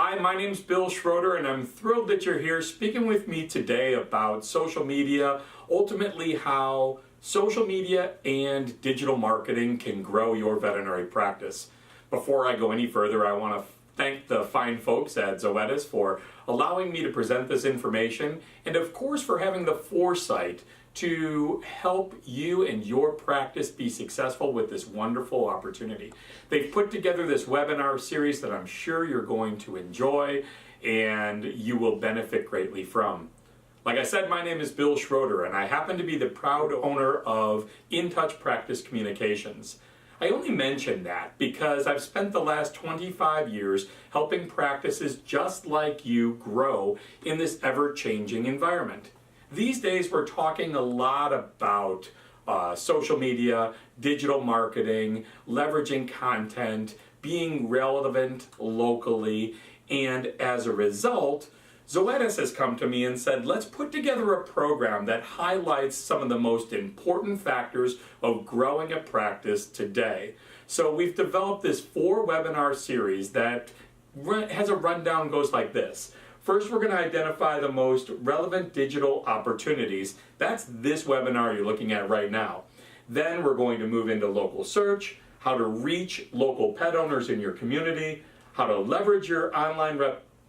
Hi, my name's Bill Schroeder, and I'm thrilled that you're here speaking with me today about social media, ultimately how social media and digital marketing can grow your veterinary practice. Before I go any further, I want to thank the fine folks at Zoetis for allowing me to present this information, and of course for having the foresight to help you and your practice be successful with this wonderful opportunity. They've put together this webinar series that I'm sure you're going to enjoy and you will benefit greatly from. Like I said, my name is Bill Schroeder, and I happen to be the proud owner of In Touch Practice Communications. I only mention that because I've spent the last 25 years helping practices just like you grow in this ever-changing environment. These days we're talking a lot about social media, digital marketing, leveraging content, being relevant locally, and as a result, Zoetis has come to me and said, let's put together a program that highlights some of the most important factors of growing a practice today. So we've developed this 4-webinar series that has a rundown, goes like this. First, we're going to identify the most relevant digital opportunities. That's this webinar you're looking at right now. Then we're going to move into local search, how to reach local pet owners in your community, how to leverage your online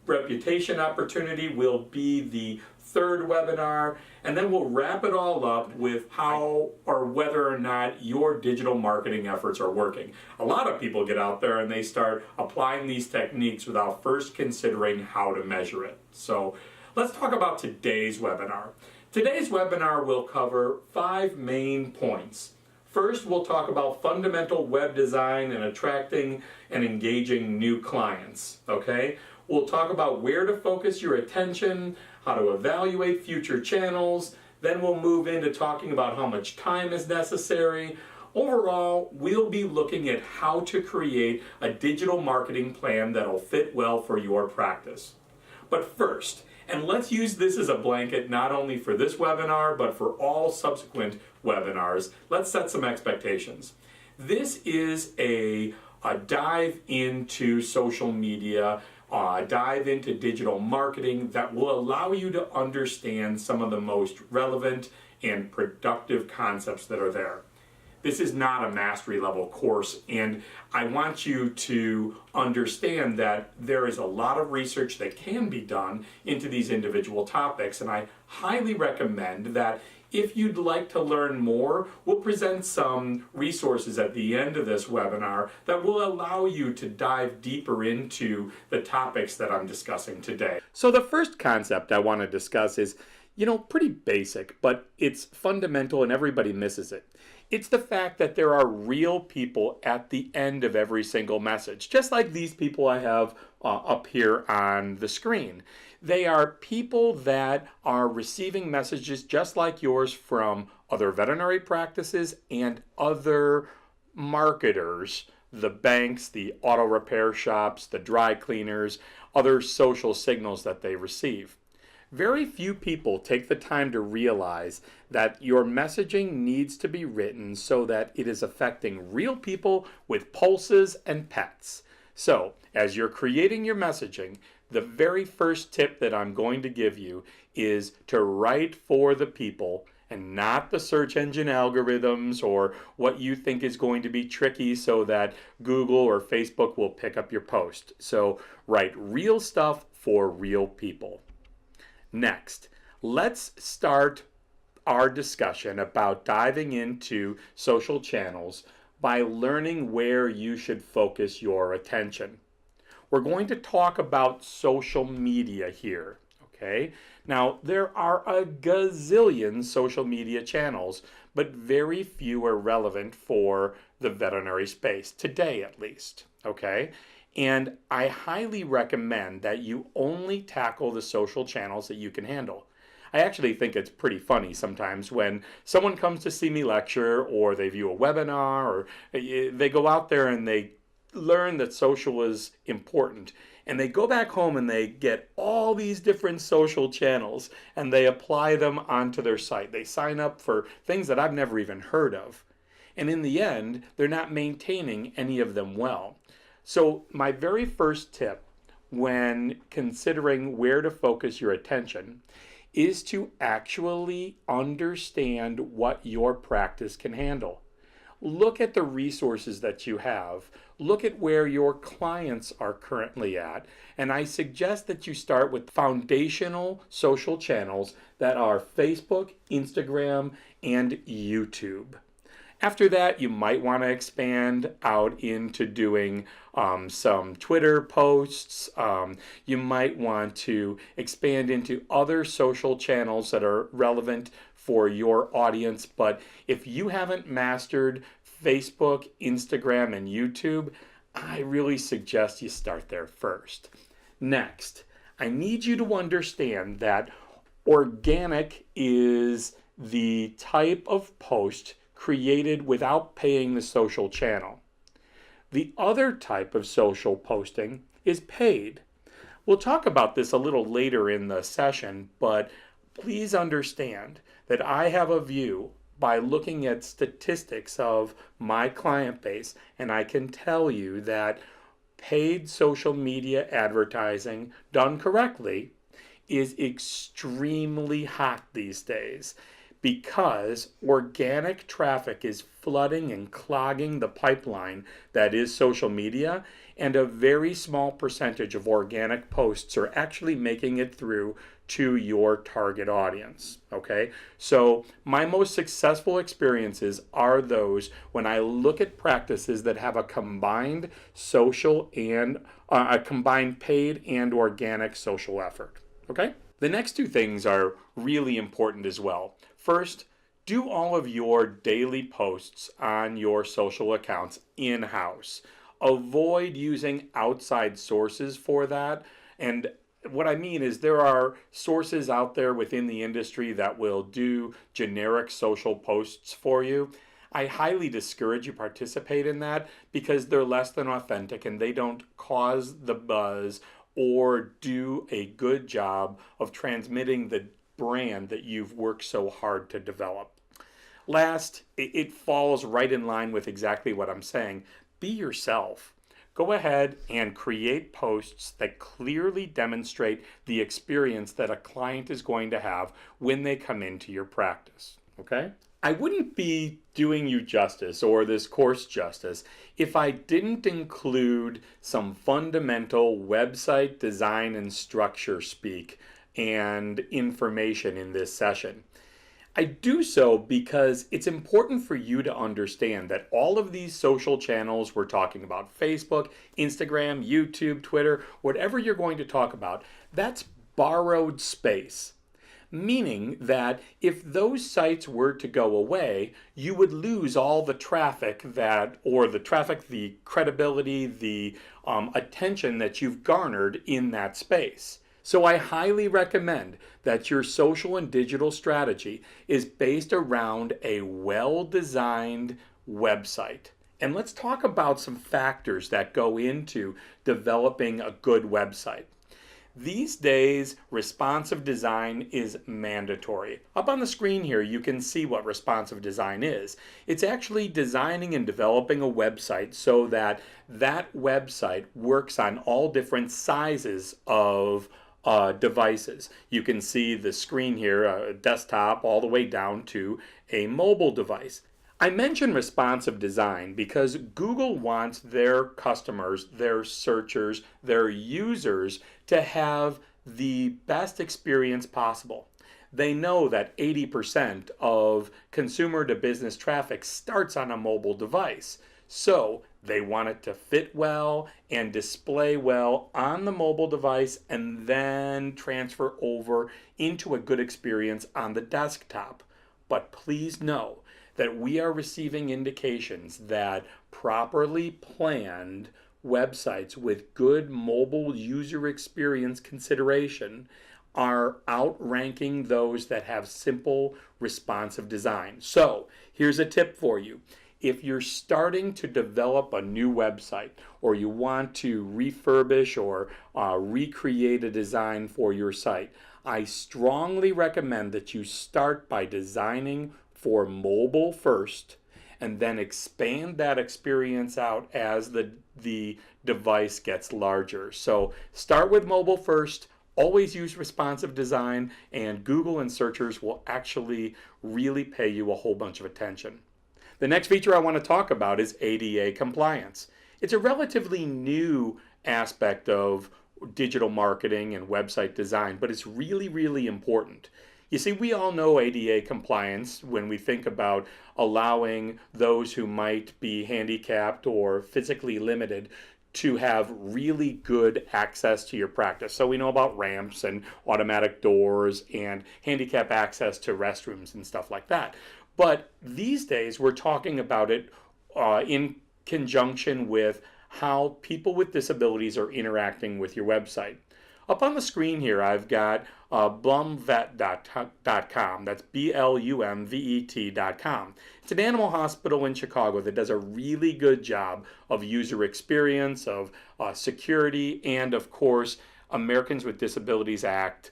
reputation opportunity will be the 3rd webinar, and then we'll wrap it all up with how or whether or not your digital marketing efforts are working. A lot of people get out there and they start applying these techniques without first considering how to measure it. So let's talk about today's webinar. Today's webinar will cover 5 main points. First, we'll talk about fundamental web design and attracting and engaging new clients, okay? We'll talk about where to focus your attention, how to evaluate future channels, then we'll move into talking about how much time is necessary. Overall, we'll be looking at how to create a digital marketing plan that'll fit well for your practice. But first, and let's use this as a blanket not only for this webinar, but for all subsequent webinars, let's set some expectations. This is a dive into social media, dive into digital marketing that will allow you to understand some of the most relevant and productive concepts that are there. This is not a mastery level course, and I want you to understand that there is a lot of research that can be done into these individual topics, and I highly recommend that if you'd like to learn more, we'll present some resources at the end of this webinar that will allow you to dive deeper into the topics that I'm discussing today. So the first concept I want to discuss is, pretty basic, but it's fundamental and everybody misses it. It's the fact that there are real people at the end of every single message, just like these people I have up here on the screen. They are people that are receiving messages just like yours from other veterinary practices and other marketers, the banks, the auto repair shops, the dry cleaners, other social signals that they receive. Very few people take the time to realize that your messaging needs to be written so that it is affecting real people with pulses and pets. So, as you're creating your messaging, the very first tip that I'm going to give you is to write for the people and not the search engine algorithms or what you think is going to be tricky so that Google or Facebook will pick up your post. So, write real stuff for real people. Next, let's start our discussion about diving into social channels by learning where you should focus your attention. We're going to talk about social media here, okay? Now, there are a gazillion social media channels, but very few are relevant for the veterinary space, today at least, okay? And I highly recommend that you only tackle the social channels that you can handle. I actually think it's pretty funny sometimes when someone comes to see me lecture or they view a webinar or they go out there and they learn that social is important and they go back home and they get all these different social channels and they apply them onto their site. They sign up for things that I've never even heard of. And in the end, they're not maintaining any of them well. So my very first tip when considering where to focus your attention is to actually understand what your practice can handle. Look at the resources that you have. Look at where your clients are currently at. And I suggest that you start with foundational social channels that are Facebook, Instagram, and YouTube. After that, you might want to expand out into doing some Twitter posts. You might want to expand into other social channels that are relevant for your audience. But if you haven't mastered Facebook, Instagram, and YouTube, I really suggest you start there first. Next, I need you to understand that organic is the type of post created without paying the social channel. The other type of social posting is paid. We'll talk about this a little later in the session, but please understand that I have a view by looking at statistics of my client base, and I can tell you that paid social media advertising done correctly is extremely hot these days, because organic traffic is flooding and clogging the pipeline that is social media, and a very small percentage of organic posts are actually making it through to your target audience. Okay, so my most successful experiences are those when I look at practices that have a combined social and a combined paid and organic social effort. Okay, the next two things are really important as well. First, do all of your daily posts on your social accounts in-house. Avoid using outside sources for that. And what I mean is there are sources out there within the industry that will do generic social posts for you. I highly discourage you participate in that because they're less than authentic and they don't cause the buzz or do a good job of transmitting the brand that you've worked so hard to develop. Last, it falls right in line with exactly what I'm saying. Be yourself. Go ahead and create posts that clearly demonstrate the experience that a client is going to have when they come into your practice. Okay? I wouldn't be doing you justice or this course justice if I didn't include some fundamental website design and structure speak and information in this session. I do so because it's important for you to understand that all of these social channels we're talking about, Facebook, Instagram, YouTube, Twitter, whatever you're going to talk about, that's borrowed space. Meaning that if those sites were to go away, you would lose all the traffic the credibility, the attention that you've garnered in that space. So I highly recommend that your social and digital strategy is based around a well-designed website. And let's talk about some factors that go into developing a good website. These days, responsive design is mandatory. Up on the screen here, you can see what responsive design is. It's actually designing and developing a website so that that website works on all different sizes of devices. You can see the screen here, a desktop, all the way down to a mobile device. I mention responsive design because Google wants their customers, their searchers, their users to have the best experience possible. They know that 80% of consumer to business traffic starts on a mobile device. So they want it to fit well and display well on the mobile device and then transfer over into a good experience on the desktop. But please know that we are receiving indications that properly planned websites with good mobile user experience consideration are outranking those that have simple responsive design. So here's a tip for you. If you're starting to develop a new website or you want to refurbish or recreate a design for your site, I strongly recommend that you start by designing for mobile first and then expand that experience out as the the device gets larger. So start with mobile first. Always use responsive design, and Google and searchers will actually really pay you a whole bunch of attention. The next feature I want to talk about is ADA compliance. It's a relatively new aspect of digital marketing and website design, but it's really, really important. You see, we all know ADA compliance when we think about allowing those who might be handicapped or physically limited to have really good access to your practice. So we know about ramps and automatic doors and handicap access to restrooms and stuff like that. But these days we're talking about it in conjunction with how people with disabilities are interacting with your website. Up on the screen here, I've got blumvet.com. That's BLUMVET.com. It's an animal hospital in Chicago that does a really good job of user experience, of security, and of course, Americans with Disabilities Act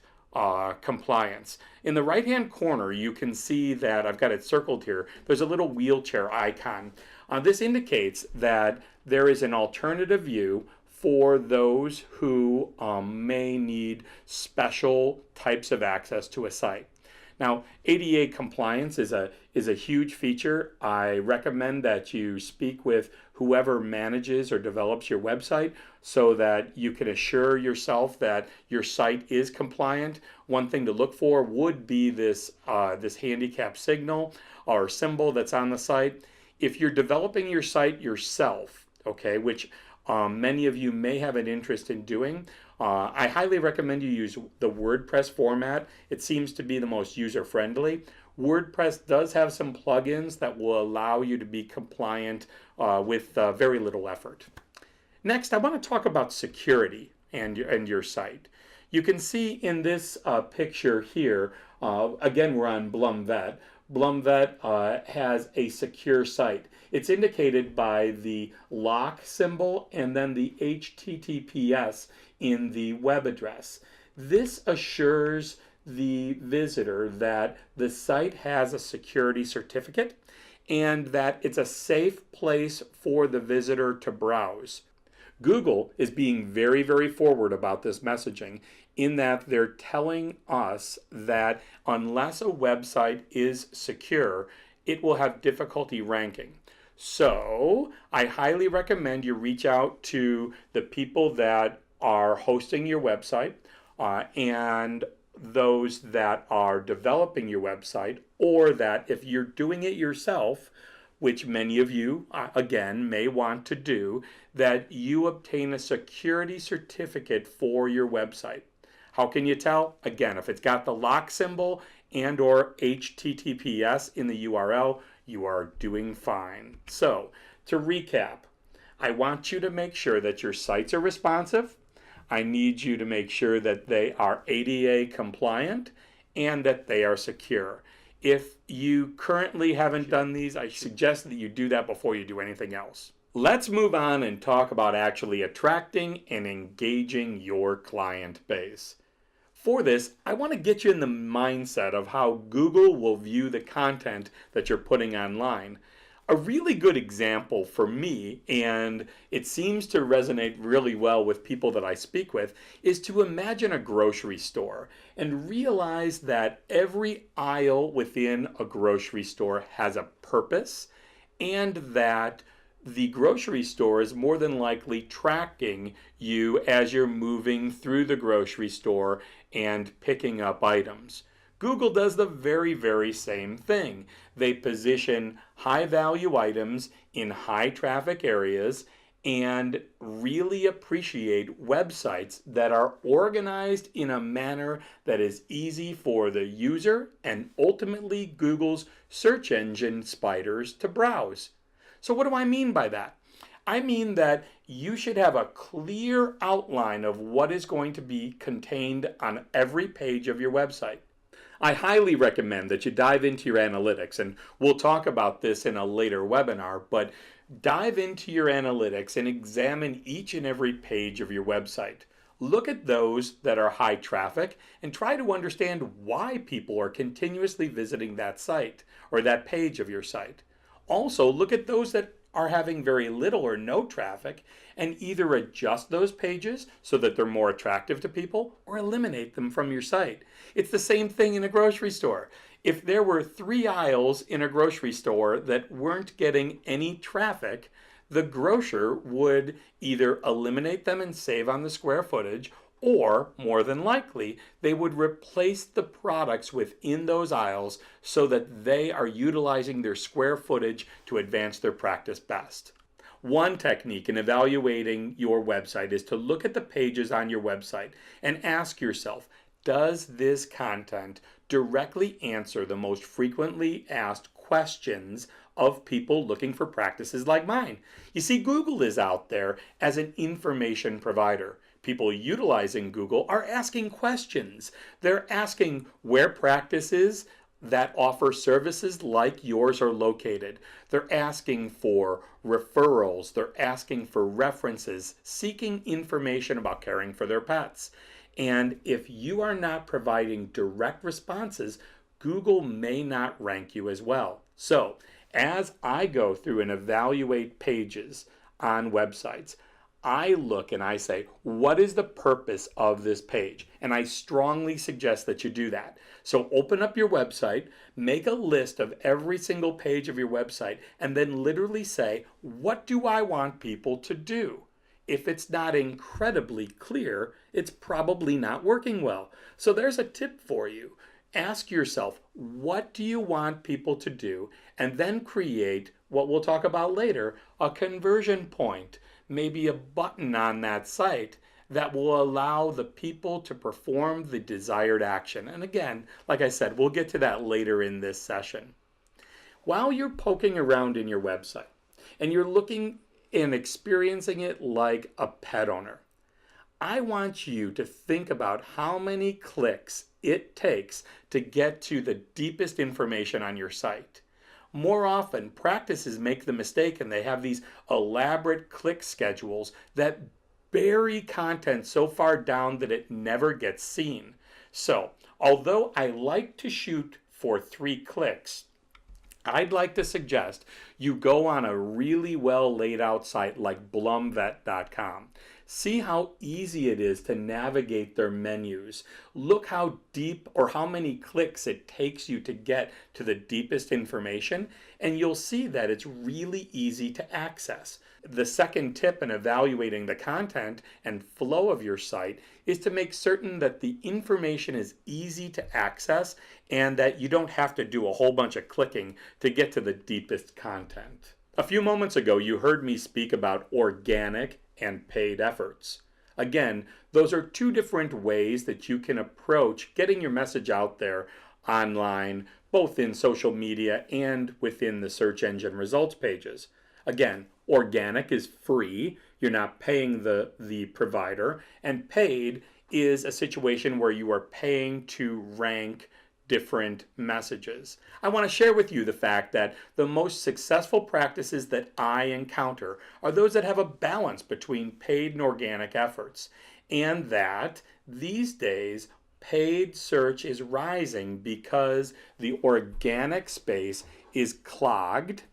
compliance. In the right-hand corner, you can see that I've got it circled here. There's a little wheelchair icon. This indicates that there is an alternative view for those who may need special types of access to a site. Now, ADA compliance is a huge feature. I recommend that you speak with whoever manages or develops your website so that you can assure yourself that your site is compliant. One thing to look for would be this handicap signal or symbol that's on the site. If you're developing your site yourself, okay, which many of you may have an interest in doing, I highly recommend you use the WordPress format. It seems to be the most user-friendly. WordPress does have some plugins that will allow you to be compliant with very little effort. Next, I want to talk about security and your site. You can see in this picture here, again, we're on BlumVet. BlumVet has a secure site. It's indicated by the lock symbol and then the HTTPS in the web address. This assures the visitor that the site has a security certificate and that it's a safe place for the visitor to browse. Google is being very, very forward about this messaging in that they're telling us that unless a website is secure, it will have difficulty ranking. So I highly recommend you reach out to the people that are hosting your website and those that are developing your website, or that if you're doing it yourself, which many of you, again, may want to do, that you obtain a security certificate for your website. How can you tell? Again, if it's got the lock symbol and or HTTPS in the URL, you are doing fine. So, to recap, I want you to make sure that your sites are responsive. I need you to make sure that they are ADA compliant and that they are secure. If you currently haven't done these, I suggest that you do that before you do anything else. Let's move on and talk about actually attracting and engaging your client base. For this, I want to get you in the mindset of how Google will view the content that you're putting online. A really good example for me, and it seems to resonate really well with people that I speak with, is to imagine a grocery store and realize that every aisle within a grocery store has a purpose, and that the grocery store is more than likely tracking you as you're moving through the grocery store and picking up items. Google does the very, very same thing. They position high-value items in high-traffic areas and really appreciate websites that are organized in a manner that is easy for the user and ultimately Google's search engine spiders to browse. So what do I mean by that? I mean that you should have a clear outline of what is going to be contained on every page of your website. I highly recommend that you dive into your analytics, and we'll talk about this in a later webinar, but dive into your analytics and examine each and every page of your website. Look at those that are high traffic and try to understand why people are continuously visiting that site or that page of your site. Also, look at those that are having very little or no traffic, and either adjust those pages so that they're more attractive to people or eliminate them from your site. It's the same thing in a grocery store. If there were 3 aisles in a grocery store that weren't getting any traffic, the grocer would either eliminate them and save on the square footage, or more than likely, they would replace the products within those aisles so that they are utilizing their square footage to advance their practice best. One technique in evaluating your website is to look at the pages on your website and ask yourself, does this content directly answer the most frequently asked questions of people looking for practices like mine? You see, Google is out there as an information provider. People utilizing Google are asking questions. They're asking where practices that offer services like yours are located. They're asking for referrals. They're asking for references, seeking information about caring for their pets. And if you are not providing direct responses, Google may not rank you as well. So, as I go through and evaluate pages on websites, I look and I say, what is the purpose of this page? And I strongly suggest that you do that. So open up your website, make a list of every single page of your website, and then literally say, what do I want people to do? If it's not incredibly clear, it's probably not working well. So there's a tip for you. Ask yourself, what do you want people to do? And then create what we'll talk about later, a conversion point, maybe a button on that site that will allow the people to perform the desired action. And again, like I said, we'll get to that later in this session. While you're poking around in your website and you're looking and experiencing it like a pet owner, I want you to think about how many clicks it takes to get to the deepest information on your site. More often, practices make the mistake and they have these elaborate click schedules that bury content so far down that it never gets seen. So, although I like to shoot for 3 clicks, I'd like to suggest you go on a really well laid out site like blumvet.com. See how easy it is to navigate their menus. Look how deep or how many clicks it takes you to get to the deepest information, and you'll see that it's really easy to access. The second tip in evaluating the content and flow of your site is to make certain that the information is easy to access and that you don't have to do a whole bunch of clicking to get to the deepest content. A few moments ago, you heard me speak about organic and paid efforts. Again, those are 2 different ways that you can approach getting your message out there online, both in social media and within the search engine results pages. Again, organic is free, you're not paying the provider, and paid is a situation where you are paying to rank different messages. I want to share with you the fact that the most successful practices that I encounter are those that have a balance between paid and organic efforts, and that these days paid search is rising because the organic space is clogged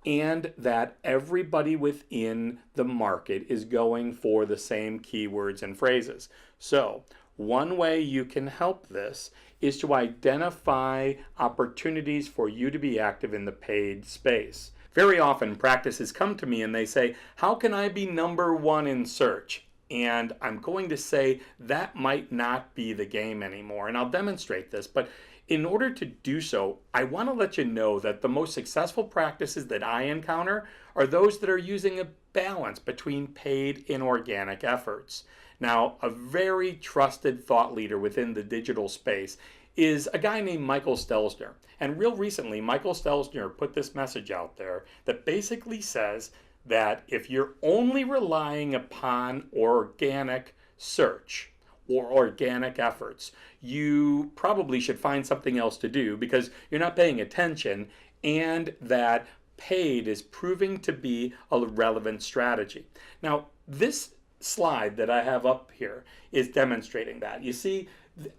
and that everybody within the market is going for the same keywords and phrases. So, one way you can help this is to identify opportunities for you to be active in the paid space. Very often practices come to me and they say, how can I be number 1 in search? And I'm going to say that might not be the game anymore, and I'll demonstrate this, but in order to do so, I want to let you know that the most successful practices that I encounter are those that are using a balance between paid and organic efforts. Now, a very trusted thought leader within the digital space is a guy named Michael Stelzner. And real recently, Michael Stelzner put this message out there that basically says that if you're only relying upon organic search or organic efforts, you probably should find something else to do because you're not paying attention, and that paid is proving to be a relevant strategy. Now, this slide that I have up here is demonstrating that. You see,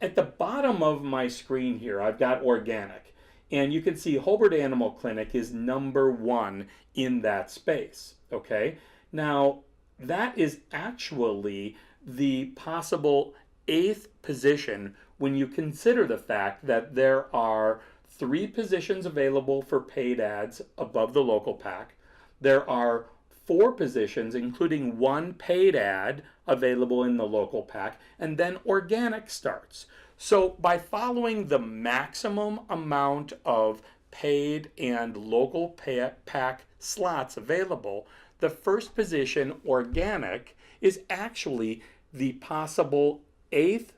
at the bottom of my screen here, I've got organic. And you can see Hobart Animal Clinic is number one in that space. Okay, now that is actually the possible eighth position when you consider the fact that there are 3 positions available for paid ads above the local pack. There are 4 positions, including 1 paid ad available in the local pack, and then organic starts. So by following the maximum amount of paid and local pack slots available, the first position, organic, is actually the possible 8th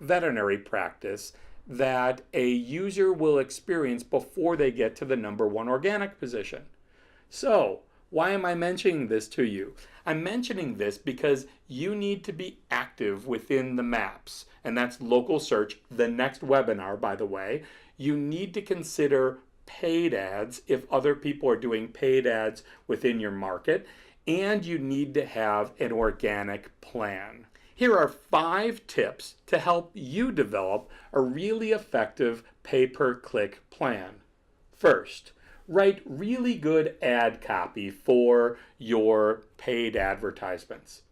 veterinary practice that a user will experience before they get to the number 1 organic position. So, why am I mentioning this to you? I'm mentioning this because you need to be active within the maps, and that's local search. The next webinar, by the way, you need to consider paid ads if other people are doing paid ads within your market, and you need to have an organic plan. Here are 5 tips to help you develop a really effective pay-per-click plan. First, write really good ad copy for your paid advertisements.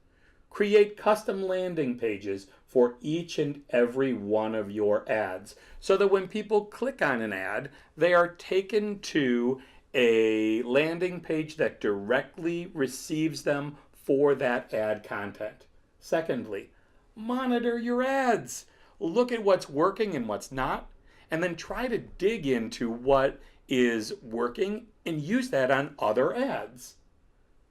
Create custom landing pages for each and every one of your ads so that when people click on an ad, they are taken to a landing page that directly receives them for that ad content. Secondly, monitor your ads. Look at what's working and what's not, and then try to dig into what is working and use that on other ads.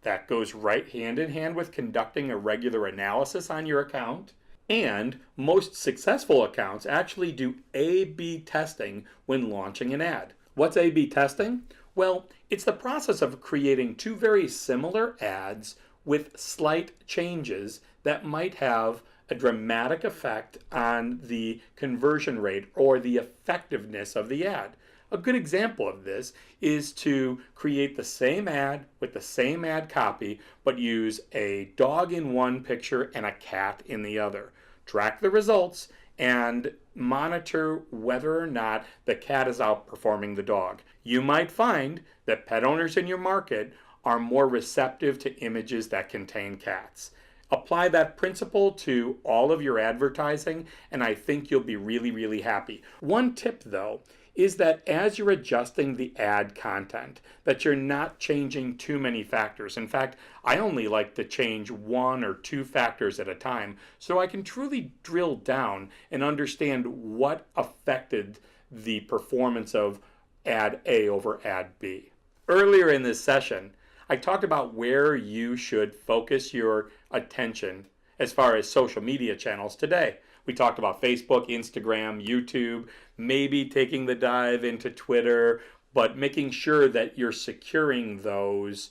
That goes right hand in hand with conducting a regular analysis on your account. And most successful accounts actually do A/B testing when launching an ad. What's A/B testing? Well, it's the process of creating 2 very similar ads with slight changes that might have a dramatic effect on the conversion rate or the effectiveness of the ad. A good example of this is to create the same ad with the same ad copy, but use a dog in one picture and a cat in the other. Track the results and monitor whether or not the cat is outperforming the dog. You might find that pet owners in your market are more receptive to images that contain cats. Apply that principle to all of your advertising, and I think you'll be really, really happy. One tip, though, is that as you're adjusting the ad content, that you're not changing too many factors. In fact, I only like to change 1 or 2 factors at a time so I can truly drill down and understand what affected the performance of ad A over ad B. Earlier in this session, I talked about where you should focus your attention as far as social media channels today. We talked about Facebook, Instagram, YouTube, maybe taking the dive into Twitter, but making sure that you're securing those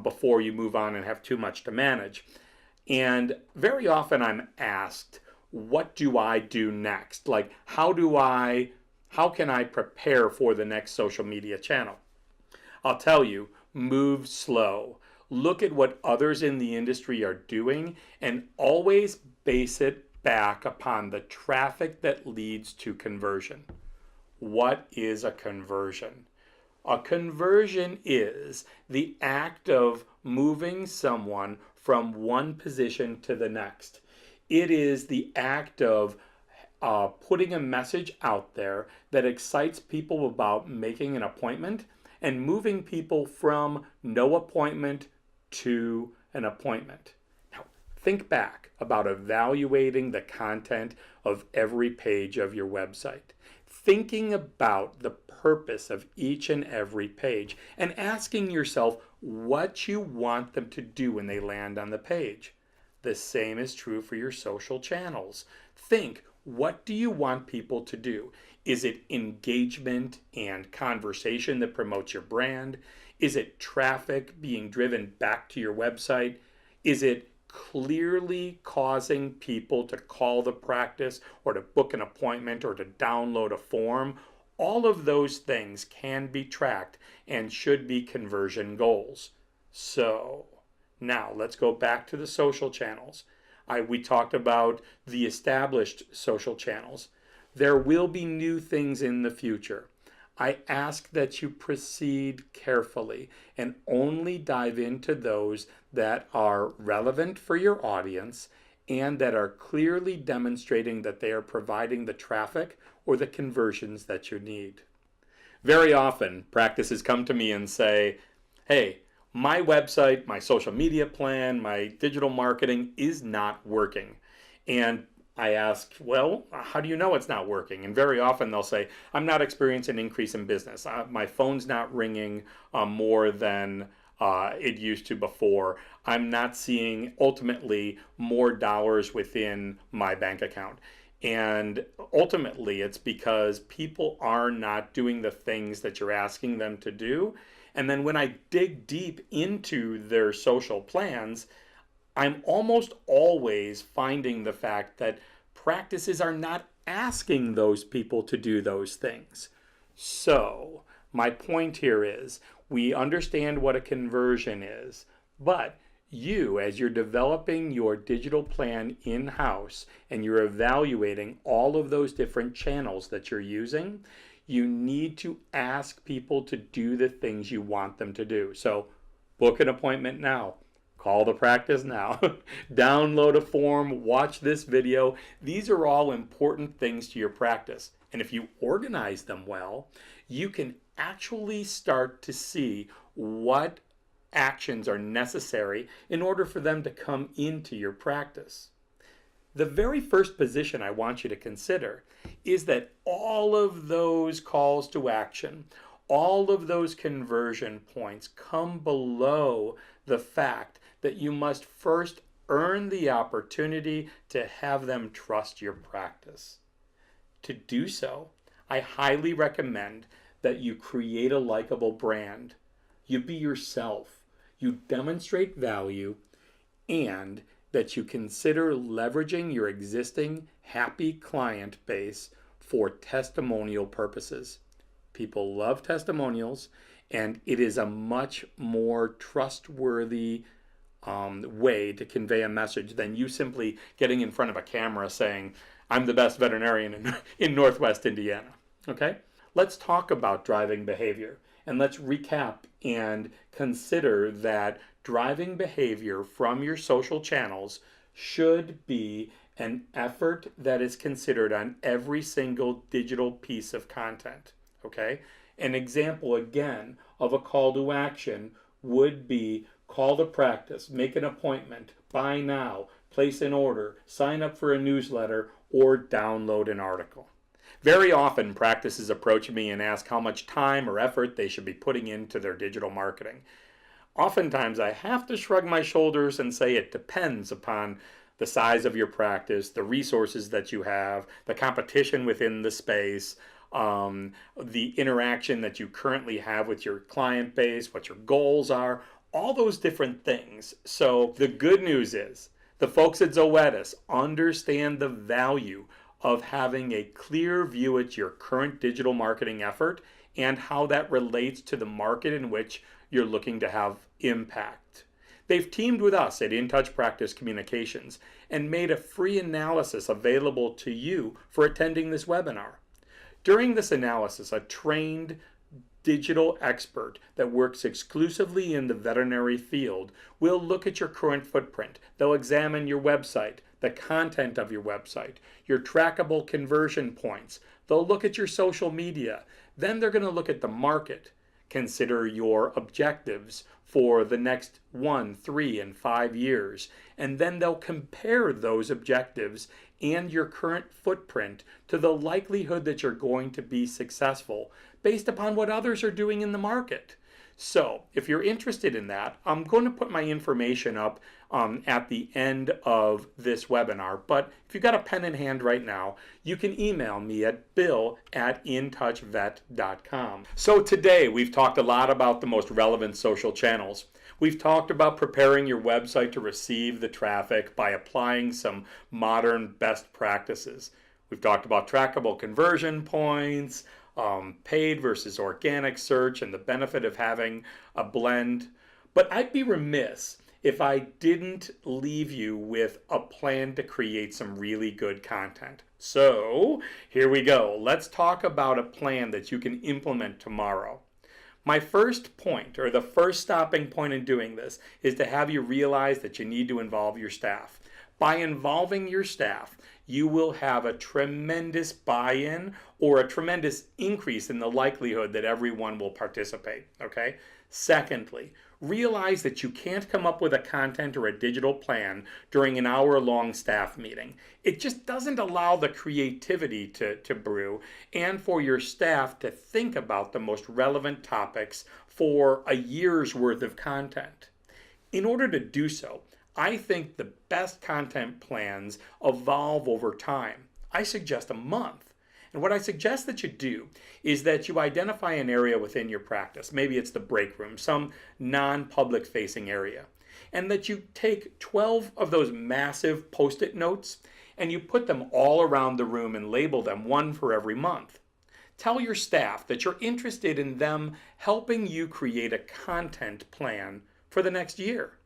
before you move on and have too much to manage. And very often I'm asked, what do I do next? Like, how can I prepare for the next social media channel? I'll tell you, move slow. Look at what others in the industry are doing and always base it back upon the traffic that leads to conversion. What is a conversion? A conversion is the act of moving someone from one position to the next. It is the act of putting a message out there that excites people about making an appointment and moving people from no appointment to an appointment. Now, think back about evaluating the content of every page of your website, thinking about the purpose of each and every page, and asking yourself what you want them to do when they land on the page. The same is true for your social channels. Think, what do you want people to do? Is it engagement and conversation that promotes your brand? Is it traffic being driven back to your website? Is it clearly causing people to call the practice or to book an appointment or to download a form? All of those things can be tracked and should be conversion goals. So now let's go back to the social channels. We talked about the established social channels. There will be new things in the future. I ask that you proceed carefully and only dive into those that are relevant for your audience and that are clearly demonstrating that they are providing the traffic or the conversions that you need. Very often, practices come to me and say, hey, my website, my social media plan, my digital marketing is not working. And I ask, well, how do you know it's not working? And very often they'll say, I'm not experiencing an increase in business. My phone's not ringing more than it used to before. I'm not seeing ultimately more dollars within my bank account. And ultimately, it's because people are not doing the things that you're asking them to do. And then when I dig deep into their social plans, I'm almost always finding the fact that practices are not asking those people to do those things. So, my point here is we understand what a conversion is, but you, as you're developing your digital plan in-house and you're evaluating all of those different channels that you're using, you need to ask people to do the things you want them to do. So, book an appointment now. Call the practice now. Download a form, watch this video. These are all important things to your practice. And if you organize them well, you can actually start to see what actions are necessary in order for them to come into your practice. The very first position I want you to consider is that all of those calls to action, all of those conversion points come below the fact that you must first earn the opportunity to have them trust your practice. To do so, I highly recommend that you create a likable brand. You be yourself. You demonstrate value, and that you consider leveraging your existing happy client base for testimonial purposes. People love testimonials, and it is a much more trustworthy way to convey a message than you simply getting in front of a camera saying, I'm the best veterinarian in Northwest Indiana. Okay? Let's talk about driving behavior, and let's recap and consider that driving behavior from your social channels should be an effort that is considered on every single digital piece of content. Okay? An example again of a call to action would be call the practice, make an appointment, buy now, place an order, sign up for a newsletter, or download an article. Very often practices approach me and ask how much time or effort they should be putting into their digital marketing. Oftentimes I have to shrug my shoulders and say it depends upon the size of your practice, the resources that you have, the competition within the space, the interaction that you currently have with your client base, what your goals are, all those different things. So the good news is the folks at Zoetis understand the value of having a clear view at your current digital marketing effort and how that relates to the market in which you're looking to have impact. They've teamed with us at InTouch Practice Communications and made a free analysis available to you for attending this webinar. During this analysis, a trained digital expert that works exclusively in the veterinary field will look at your current footprint. They'll examine your website, the content of your website, your trackable conversion points. They'll look at your social media. Then they're going to look at the market, consider your objectives for the next 1, 3, and 5 years, and then they'll compare those objectives and your current footprint to the likelihood that you're going to be successful based upon what others are doing in the market. So if you're interested in that, I'm going to put my information up at the end of this webinar. But if you've got a pen in hand right now, you can email me at bill@intouchvet.com. So today we've talked a lot about the most relevant social channels. We've talked about preparing your website to receive the traffic by applying some modern best practices. We've talked about trackable conversion points, paid versus organic search, and the benefit of having a blend. But I'd be remiss if I didn't leave you with a plan to create some really good content. So here we go. Let's talk about a plan that you can implement tomorrow. My first point, or the first stopping point in doing this, is to have you realize that you need to involve your staff. By involving your staff, you will have a tremendous buy-in or a tremendous increase in the likelihood that everyone will participate, okay? Secondly, realize that you can't come up with a content or a digital plan during an hour-long staff meeting. It just doesn't allow the creativity to brew and for your staff to think about the most relevant topics for a year's worth of content. In order to do so, I think the best content plans evolve over time. I suggest a month. And what I suggest that you do is that you identify an area within your practice. Maybe it's the break room, some non-public facing area. And that you take 12 of those massive Post-it notes and you put them all around the room and label them, one for every month. Tell your staff that you're interested in them helping you create a content plan for the next year.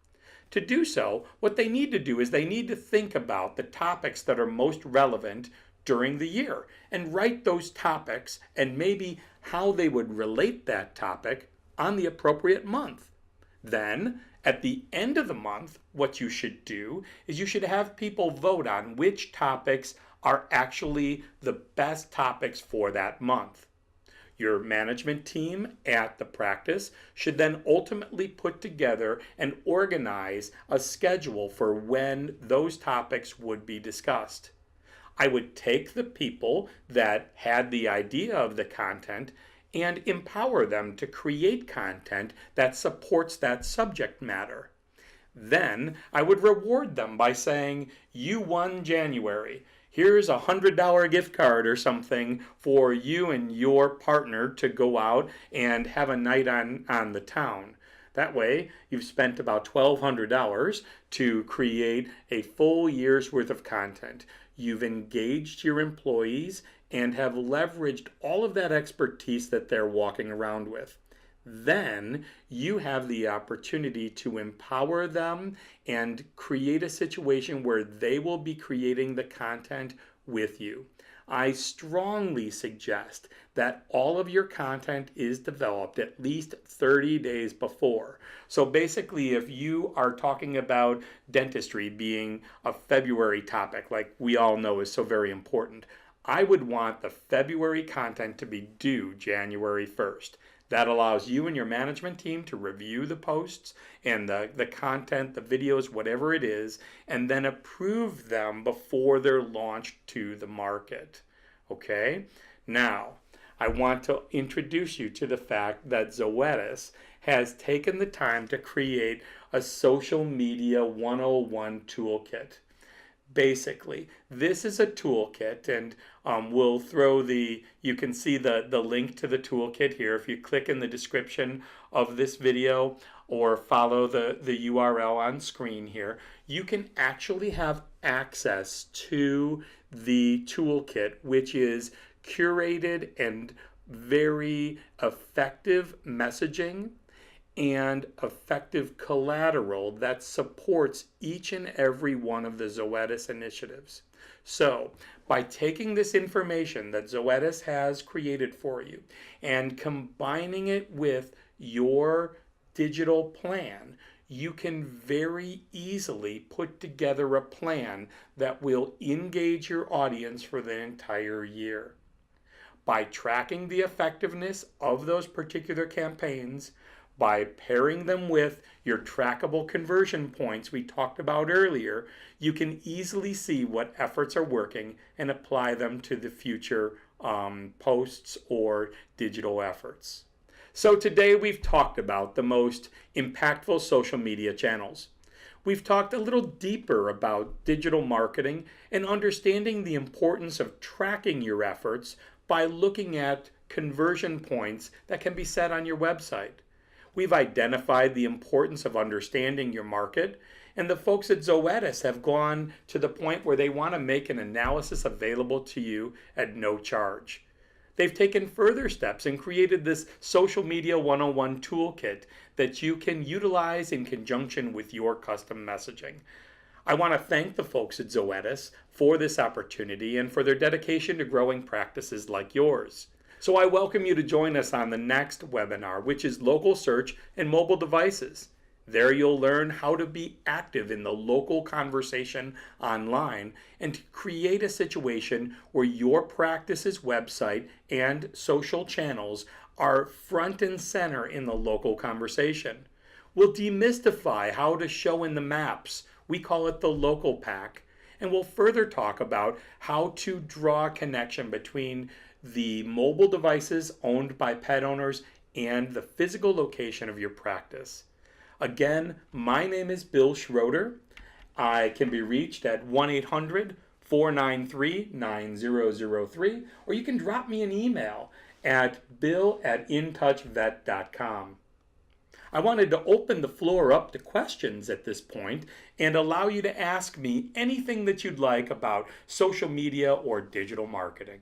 To do so, what they need to do is they need to think about the topics that are most relevant during the year and write those topics and maybe how they would relate that topic on the appropriate month. Then, at the end of the month, what you should do is you should have people vote on which topics are actually the best topics for that month. Your management team at the practice should then ultimately put together and organize a schedule for when those topics would be discussed. I would take the people that had the idea of the content and empower them to create content that supports that subject matter. Then I would reward them by saying, "You won January. Here's a $100 gift card or something for you and your partner to go out and have a night on the town." That way, you've spent about $1,200 to create a full year's worth of content. You've engaged your employees and have leveraged all of that expertise that they're walking around with. Then you have the opportunity to empower them and create a situation where they will be creating the content with you. I strongly suggest that all of your content is developed at least 30 days before. So basically, if you are talking about dentistry being a February topic, like we all know is so very important, I would want the February content to be due January 1st. That allows you and your management team to review the posts and the content, the videos, whatever it is, and then approve them before they're launched to the market. Okay? Now, I want to introduce you to the fact that Zoetis has taken the time to create a social media 101 toolkit. Basically, this is a toolkit, and we'll throw you can see the link to the toolkit here. If you click in the description of this video or follow the URL on screen here, you can actually have access to the toolkit, which is curated and very effective messaging and effective collateral that supports each and every one of the Zoetis initiatives. So, by taking this information that Zoetis has created for you and combining it with your digital plan, you can very easily put together a plan that will engage your audience for the entire year. By tracking the effectiveness of those particular campaigns, by pairing them with your trackable conversion points we talked about earlier, you can easily see what efforts are working and apply them to the future posts or digital efforts. So today we've talked about the most impactful social media channels. We've talked a little deeper about digital marketing and understanding the importance of tracking your efforts by looking at conversion points that can be set on your website. We've identified the importance of understanding your market, and the folks at Zoetis have gone to the point where they want to make an analysis available to you at no charge. They've taken further steps and created this Social Media 101 toolkit that you can utilize in conjunction with your custom messaging. I want to thank the folks at Zoetis for this opportunity and for their dedication to growing practices like yours. So I welcome you to join us on the next webinar, which is Local Search and Mobile Devices. There you'll learn how to be active in the local conversation online and to create a situation where your practice's website and social channels are front and center in the local conversation. We'll demystify how to show in the maps. We call it the local pack. And we'll further talk about how to draw a connection between the mobile devices owned by pet owners and the physical location of your practice. Again, my name is Bill Schroeder. I can be reached at 1-800-493-9003, or you can drop me an email at bill@intouchvet.com. I wanted to open the floor up to questions at this point and allow you to ask me anything that you'd like about social media or digital marketing.